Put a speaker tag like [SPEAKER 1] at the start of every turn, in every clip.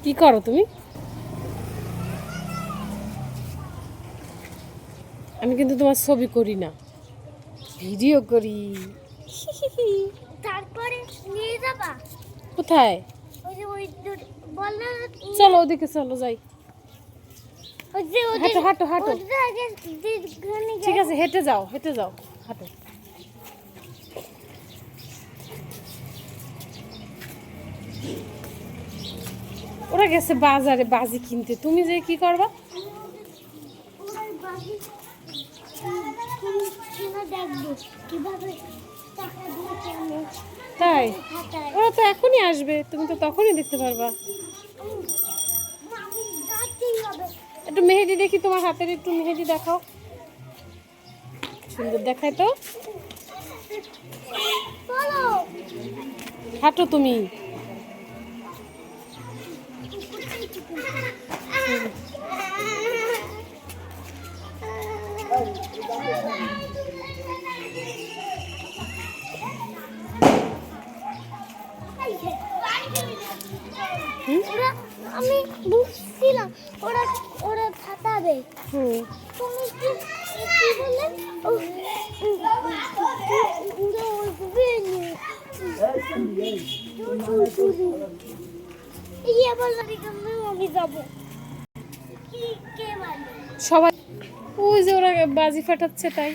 [SPEAKER 1] কি করো তুমি? আমি কিন্তু তোমার ছবি করি না, ভিডিও করি।
[SPEAKER 2] তারপরে নিয়ে যাবা
[SPEAKER 1] কোথায়?
[SPEAKER 2] ওই যে ওই বললে
[SPEAKER 1] চলো ওদিকে, চলো যাই।
[SPEAKER 2] ওই যে
[SPEAKER 1] হাঁটো হাঁটো হাঁটো।
[SPEAKER 2] ওদের আগে দিদিখানে
[SPEAKER 1] ঠিক আছে, হেঁটে যাও, হেঁটে যাও, হাঁটো। ওরা গেছে বাজারে বাজি কিনতে, তুমি যে কি করবা?
[SPEAKER 2] ওই বাকি কিনা দেখবো কিভাবে টাকা দিয়ে কেমন
[SPEAKER 1] তাই?
[SPEAKER 2] খাতায়
[SPEAKER 1] ওরা তো এখনই আসবে, তুমি তো তখনই দেখতে পারবা।
[SPEAKER 2] আমি যাচ্ছেই হবে।
[SPEAKER 1] একটু মেহেদি দেখি, তোমার হাতের একটু মেহেদি দেখাও, সুন্দর দেখায় তো।
[SPEAKER 2] চলো
[SPEAKER 1] হাঁটো তুমি।
[SPEAKER 2] ওরা আমি বুঝছিলাম ওরা ওরা খাতাবে তুমি কি কি বললে ওরা উঠবে ইয়ে বললো আমি যাবো কি কে মানে
[SPEAKER 1] সবাই ওই যে ওরা বাজি ফাটাচ্ছে তাই।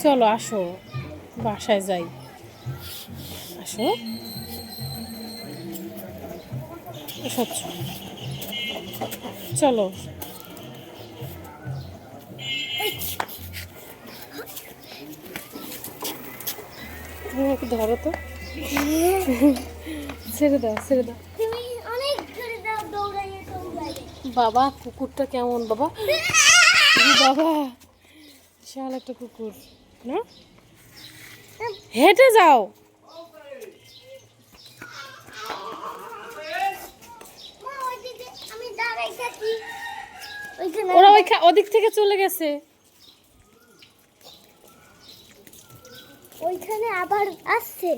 [SPEAKER 1] চলো আসো, বাসায় যাই, আসো। চলো। তুমি একটু ধরো তো, ছেড়ে দাও, ছেড়ে দাও।
[SPEAKER 2] তুমি অনেক করে দাও দৌড়াইয়ে দৌড়াইয়ে
[SPEAKER 1] বাবা কুকুরটা কেমন বাবা? বাবা বিশাল একটা কুকুর না, হেঁটে যাও।
[SPEAKER 2] মা ওইদিকে আমি দাঁড়াই থাকি ওইখানে
[SPEAKER 1] ওরা ওদিক থেকে চলে গেছে।
[SPEAKER 2] ওইখানে আবার আসছে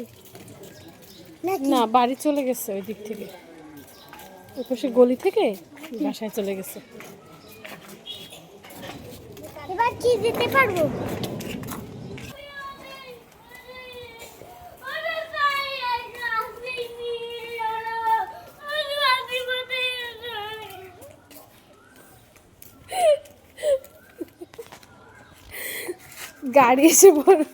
[SPEAKER 2] নাকি
[SPEAKER 1] না, বাড়ি চলে গেছে ওই দিক থেকে, ওই পাশে গলি থেকে বাসায় চলে গেছে।
[SPEAKER 2] এবার কি যেতে পারবো
[SPEAKER 1] গাড়ি এসে পড়ে।